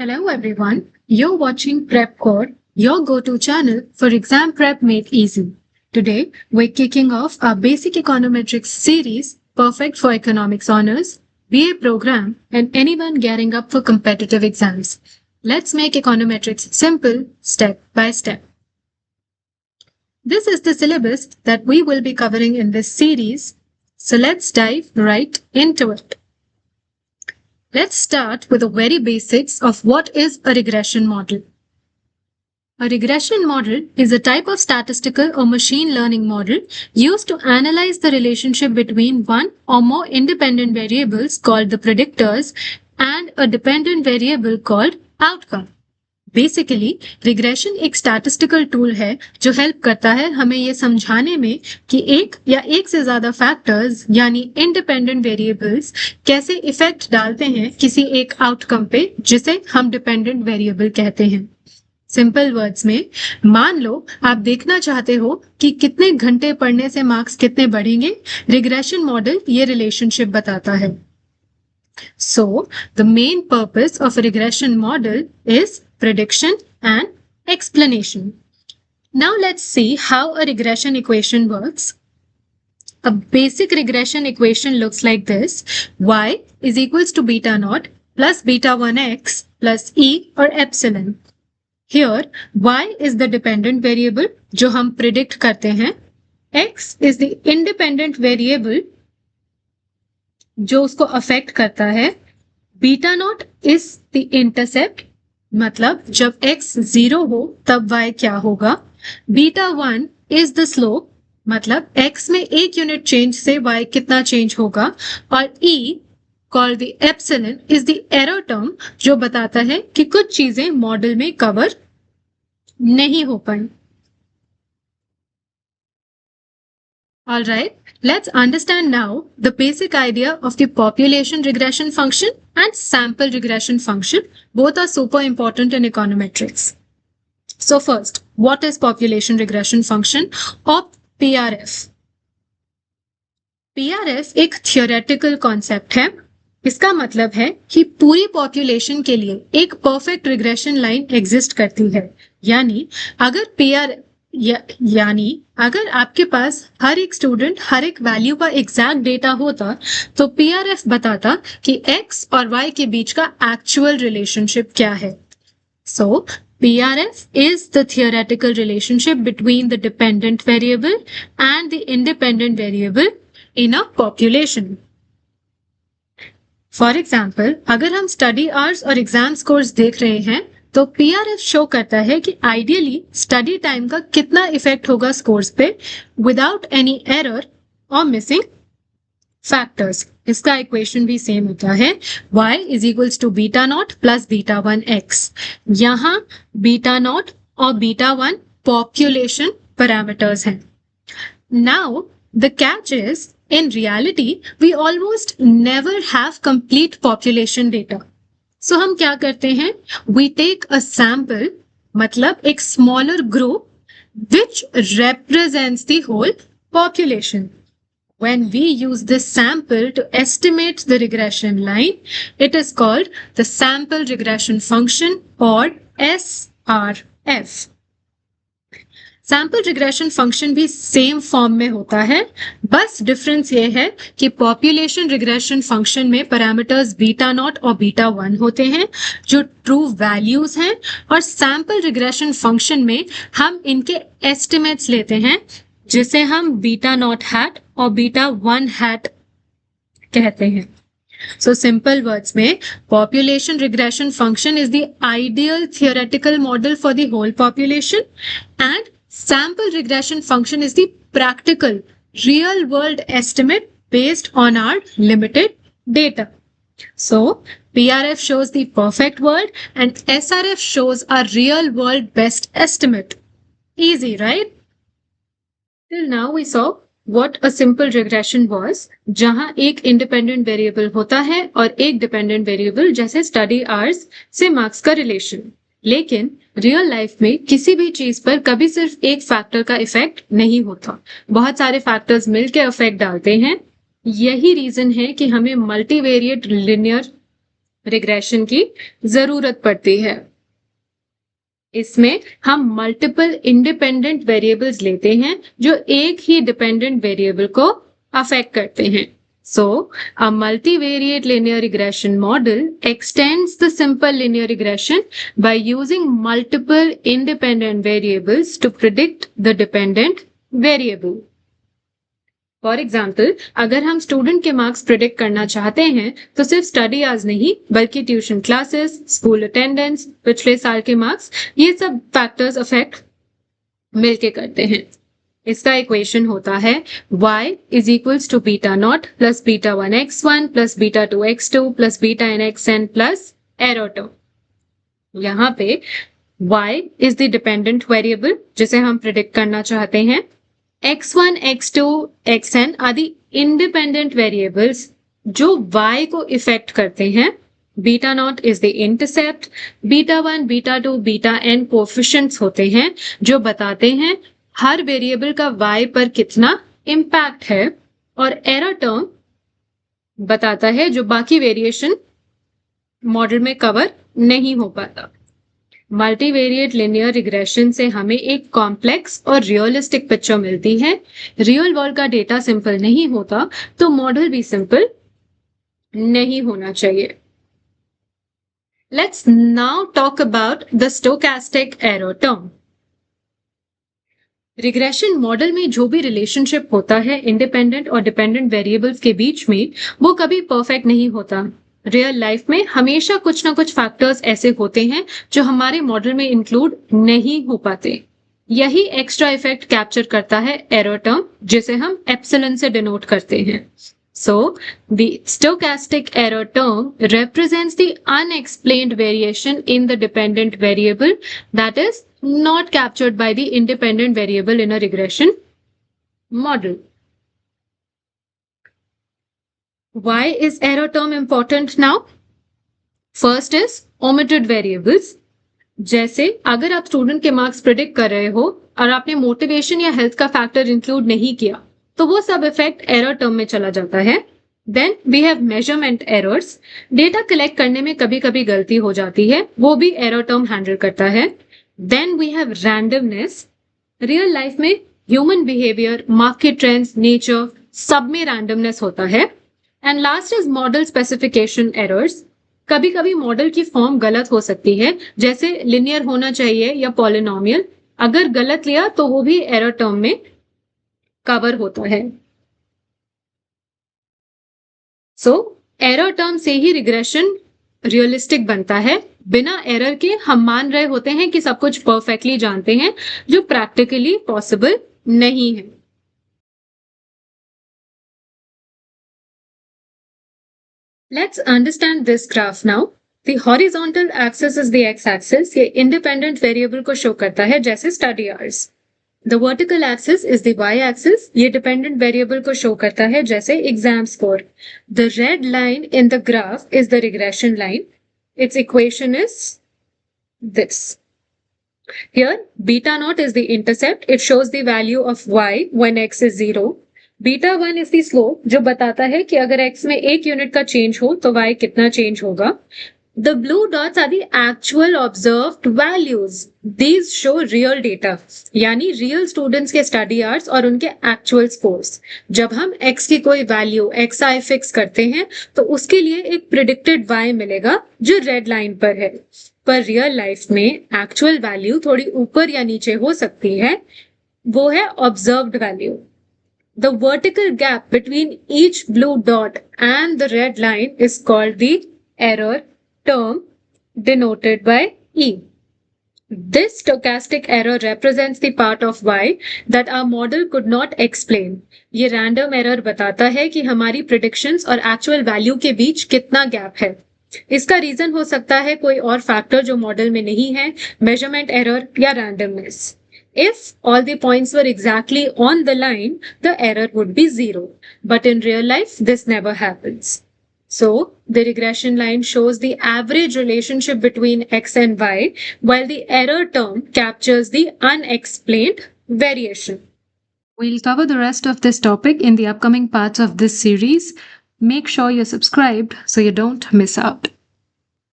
Hello everyone, you're watching Prep Core, your go-to channel for exam prep made easy. Today, we're kicking off our basic econometrics series, perfect for economics honors, BA program, and anyone gearing up for competitive exams. Let's make econometrics simple, step by step. This is the syllabus that we will be covering in this series, so let's dive right into it. Let's start with the very basics of what is a regression model. A regression model is a type of statistical or machine learning model used to analyze the relationship between one or more independent variables called the predictors and a dependent variable called outcome. Basically regression एक statistical tool है जो help करता है हमें ये समझाने में कि एक या एक से ज्यादा फैक्टर्स यानी इंडिपेंडेंट वेरिएबल्स कैसे इफेक्ट डालते हैं किसी एक आउटकम पे जिसे हम डिपेंडेंट वेरिएबल कहते हैं। सिंपल वर्ड्स में मान लो आप देखना चाहते हो कि कितने घंटे पढ़ने से मार्क्स कितने बढ़ेंगे, रिग्रेशन मॉडल ये रिलेशनशिप बताता है। So, the main purpose of a regression model is prediction and explanation. Now let's see how a regression equation works. A basic regression equation looks like this. Y is equals to beta naught plus beta 1x plus E or epsilon. Here, Y is the dependent variable जो हम predict करते हैं. X is the independent variable जो उसको affect करता है. Beta not is the intercept, मतलब जब x 0 हो तब y क्या होगा. बीटा 1 इज द स्लोप, मतलब x में 1 यूनिट चेंज से y कितना चेंज होगा. और e called the epsilon is the error term जो बताता है कि कुछ चीजें मॉडल में कवर नहीं हो पाई. All right, let's understand now the basic idea of the population regression function and sample regression function. Both are super important in econometrics. So first, what is population regression function or PRF? PRF एक theoretical concept है. इसका मतलब है कि पूरी population के लिए एक परफेक्ट रिग्रेशन लाइन एग्जिस्ट करती है. यानी अगर आपके पास हर एक स्टूडेंट हर एक वैल्यू का एग्जैक्ट डेटा होता तो पीआरएफ बताता कि x और y के बीच का एक्चुअल रिलेशनशिप क्या है. सो PRF is the theoretical relationship between the dependent variable and the independent variable in a population. For example, अगर हम study hours और exam scores देख रहे हैं तो पीआरएफ शो करता है कि आइडियली स्टडी टाइम का कितना इफेक्ट होगा स्कोर्स पे विदाउट एनी एरर और मिसिंग फैक्टर्स. इसका इक्वेशन भी सेम होता है, y is equals to beta naught plus beta 1x. यहाँ बीटा नॉट और बीटा 1 पॉपुलेशन पैरामीटर्स हैं. Now the catch is in reality we almost never have complete population data. So हम क्या करते हैं, we take a sample, मतलब एक smaller group which represents the whole population. When we use this sample to estimate the regression line, it is called the sample regression function or SRF. Sample regression function भी same form में होता है, बस difference ये है कि population regression function में parameters beta naught और बीटा 1 होते हैं जो ट्रू वैल्यूज हैं, और सैंपल रिग्रेशन फंक्शन में हम इनके एस्टिमेट्स लेते हैं जिसे हम बीटा नॉट हैट और बीटा 1 हैट कहते हैं. So simple words में population regression function is the ideal theoretical model for the whole population and sample regression function is the practical real world estimate based on our limited data. So PRF shows the perfect world and SRF shows a real world best estimate. Easy, right? Till now we saw what a simple regression was, जहां एक independent variable होता है और एक dependent variable जैसे study hours से marks का relation. लेकिन रियल लाइफ में किसी भी चीज पर कभी सिर्फ एक फैक्टर का इफेक्ट नहीं होता, बहुत सारे फैक्टर्स मिलकर इफेक्ट डालते हैं. यही रीजन है कि हमें मल्टीवेरिएट लिनियर रिग्रेशन की जरूरत पड़ती है। इसमें हम मल्टीपल इंडिपेंडेंट वेरिएबल्स लेते हैं जो एक ही डिपेंडेंट वेरिएबल को अफेक्ट करते हैं। So, a multivariate linear regression model extends the simple linear regression by using multiple independent variables to predict the dependent variable. For example, अगर हम स्टूडेंट के मार्क्स प्रिडिक्ट करना चाहते हैं तो सिर्फ स्टडी आवर्स नहीं बल्कि ट्यूशन क्लासेस, स्कूल अटेंडेंस, पिछले साल के मार्क्स, ये सब फैक्टर्स अफेक्ट मिलके करते हैं। इसका इक्वेशन होता है y is equals to beta naught plus beta 1 x1 plus beta 2 x2 plus beta n xn plus error term। यहाँ पे y is the dependent variable जिसे हम प्रिडिक्ट करना चाहते हैं। x1, x2, xn आदि independent variables जो y को इफेक्ट करते हैं। Beta not is the intercept, beta 1, beta 2, beta n coefficients होते हैं जो बताते हैं हर वेरिएबल का y पर कितना इम्पैक्ट है, और एरर टर्म बताता है जो बाकी वेरिएशन मॉडल में कवर नहीं हो पाता। मल्टीवेरिएट लिनियर रिग्रेशन से हमें एक कॉम्प्लेक्स और रियलिस्टिक पिक्चर मिलती है। रियल वर्ल्ड का डेटा सिंपल नहीं होता तो मॉडल भी सिंपल नहीं होना चाहिए। Let's now talk about the stochastic error term. Regression model में जो भी रिलेशनशिप होता है इंडिपेंडेंट और डिपेंडेंट वेरिएबल्स के बीच में, वो कभी परफेक्ट नहीं होता। रियल लाइफ में हमेशा कुछ ना कुछ फैक्टर्स ऐसे होते हैं जो हमारे मॉडल में इंक्लूड नहीं हो पाते। यही एक्स्ट्रा इफेक्ट कैप्चर करता है एरर टर्म, जिसे हम एप्सिलॉन से डिनोट करते हैं। So, the stochastic error term represents the unexplained variation in the dependent variable that is not captured by the independent variable in a regression model. Why is error term important now? First is omitted variables. जैसे अगर आप student के marks predict कर रहे हो और आपने motivation या हेल्थ का फैक्टर इंक्लूड नहीं किया तो वो सब इफेक्ट एरर टर्म में चला जाता है। Then we have measurement errors. Data collect करने में कभी कभी गलती हो जाती है, वो भी एरर टर्म हैंडल करता है। Then we have randomness. Real life में human behaviour, market trends, nature, सब में रैंडमनेस होता है। And last is model specification errors. कभी कभी मॉडल की फॉर्म गलत हो सकती है, जैसे लिनियर होना चाहिए या पॉलिनोमियल। अगर गलत लिया तो वो भी एरर टर्म में कवर होता है। सो एरर टर्म से ही रिग्रेशन रियलिस्टिक बनता है। बिना एरर के हम मान रहे होते हैं कि सब कुछ परफेक्टली जानते हैं, जो प्रैक्टिकली पॉसिबल नहीं है। Let's understand this graph now. The horizontal axis is the x axis. ये इंडिपेंडेंट वेरिएबल को शो करता है, जैसे study hours. The vertical axis is the y-axis. ये dependent variable को show करता है, जैसे exam score. The red line in the graph is the regression line. Its equation is this. Here, beta naught is the intercept. It shows the value of y when x is 0. Beta 1 is the slope, जो बताता है कि अगर x में 1 unit का change हो तो y कितना चेंज होगा। The blue dots are the actual observed values. These show real data. यानी real students के study hours और उनके actual scores. जब हम x की कोई value xi fix करते हैं तो उसके लिए एक predicted y मिलेगा जो red line पर है। पर real life में actual value थोड़ी ऊपर या नीचे हो सकती है, वो है observed value. The vertical gap between each blue dot and the red line is called the error term, denoted by E. This stochastic error represents the part of y that our model could not explain. ये random error बताता है कि हमारी predictions और actual value के बीच कितना gap है। इसका रीजन हो सकता है कोई और फैक्टर जो मॉडल में नहीं है, measurement error या randomness. If all the points were exactly on the line, the error would be 0. But in real life, this never happens. So, the regression line shows the average relationship between x and y, while the error term captures the unexplained variation. We'll cover the rest of this topic in the upcoming parts of this series. Make sure you're subscribed so you don't miss out.